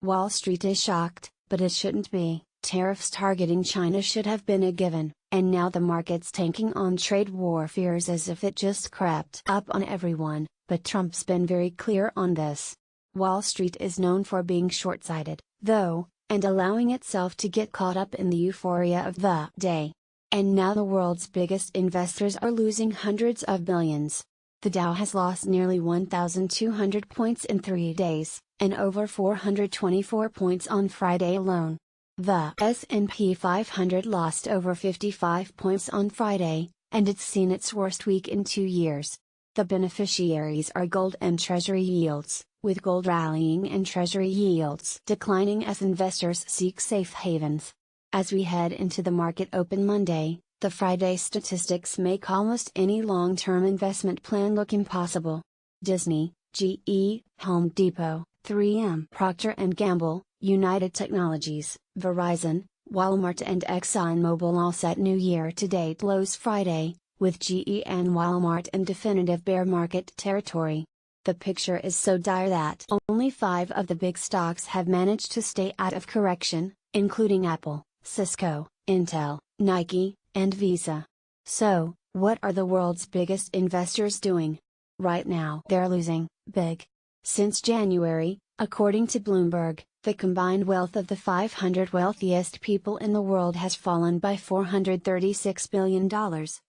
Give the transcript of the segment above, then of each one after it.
Wall Street is shocked, but it shouldn't be. Tariffs targeting China should have been a given, and now the market's tanking on trade war fears as if it just crept up on everyone, but Trump's been very clear on this. Wall Street is known for being short-sighted, though, and allowing itself to get caught up in the euphoria of the day. And now the world's biggest investors are losing hundreds of billions. The Dow has lost nearly 1,200 points in 3 days, and over 424 points on Friday alone. The S&P 500 lost over 55 points on Friday, and it's seen its worst week in 2 years. The beneficiaries are gold and treasury yields, with gold rallying and treasury yields declining as investors seek safe havens. As we head into the market open Monday, the Friday statistics make almost any long-term investment plan look impossible. Disney, GE, Home Depot, 3M, Procter & Gamble, United Technologies, Verizon, Walmart and ExxonMobil all set new year-to-date lows Friday, with GE and Walmart in definitive bear market territory. The picture is so dire that only 5 of the big stocks have managed to stay out of correction, including Apple, Cisco, Intel, Nike, and Visa. So, what are the world's biggest investors doing? Right now they're losing big. Since January, according to Bloomberg, the combined wealth of the 500 wealthiest people in the world has fallen by $436 billion,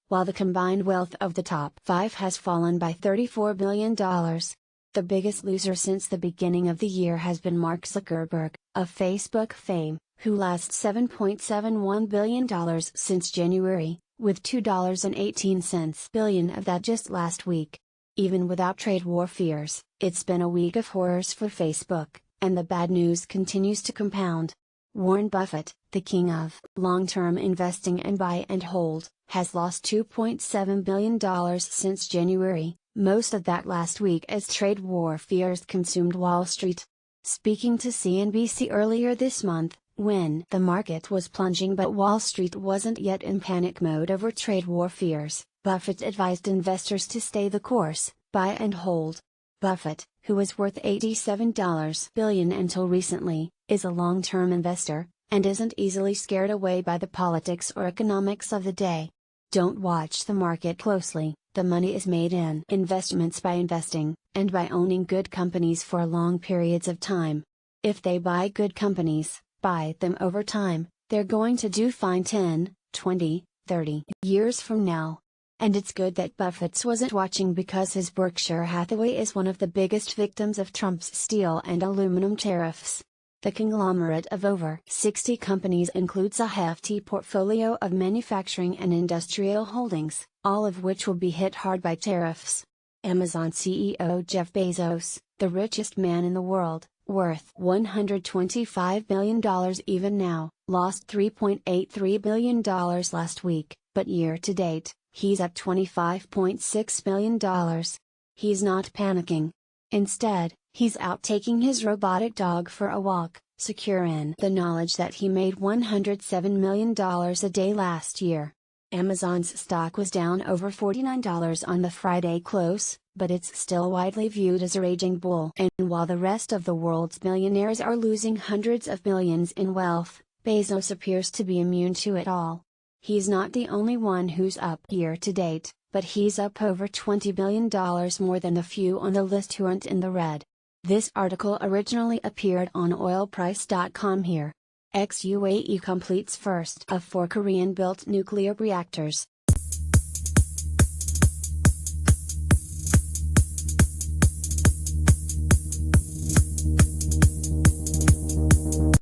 while the combined wealth of the top 5 has fallen by $34 billion. The biggest loser since the beginning of the year has been Mark Zuckerberg, of Facebook fame, who lost $7.71 billion since January, with $2.18 billion of that just last week. Even without trade war fears, it's been a week of horrors for Facebook, and the bad news continues to compound. Warren Buffett, the king of long-term investing and buy and hold, has lost $2.7 billion since January, most of that last week as trade war fears consumed Wall Street. Speaking to CNBC earlier this month, when the market was plunging but Wall Street wasn't yet in panic mode over trade war fears, Buffett advised investors to stay the course, buy and hold. Buffett, who was worth $87 billion until recently, is a long-term investor, and isn't easily scared away by the politics or economics of the day. Don't watch the market closely, the money is made in investments by investing, and by owning good companies for long periods of time. If they buy good companies, buy them over time, they're going to do fine 10, 20, 30 years from now. And it's good that Buffett wasn't watching because his Berkshire Hathaway is one of the biggest victims of Trump's steel and aluminum tariffs. The conglomerate of over 60 companies includes a hefty portfolio of manufacturing and industrial holdings, all of which will be hit hard by tariffs. Amazon CEO Jeff Bezos, the richest man in the world, worth $125 billion even now, lost $3.83 billion last week, but year to date, he's up $25.6 billion. He's not panicking. Instead, he's out taking his robotic dog for a walk, secure in the knowledge that he made $107 million a day last year. Amazon's stock was down over $49 on the Friday close, but it's still widely viewed as a raging bull. And while the rest of the world's billionaires are losing hundreds of billions in wealth, Bezos appears to be immune to it all. He's not the only one who's up year to date, but he's up over $20 billion more than the few on the list who aren't in the red. This article originally appeared on oilprice.com here. Ex-UAE completes first of 4 Korean-built nuclear reactors.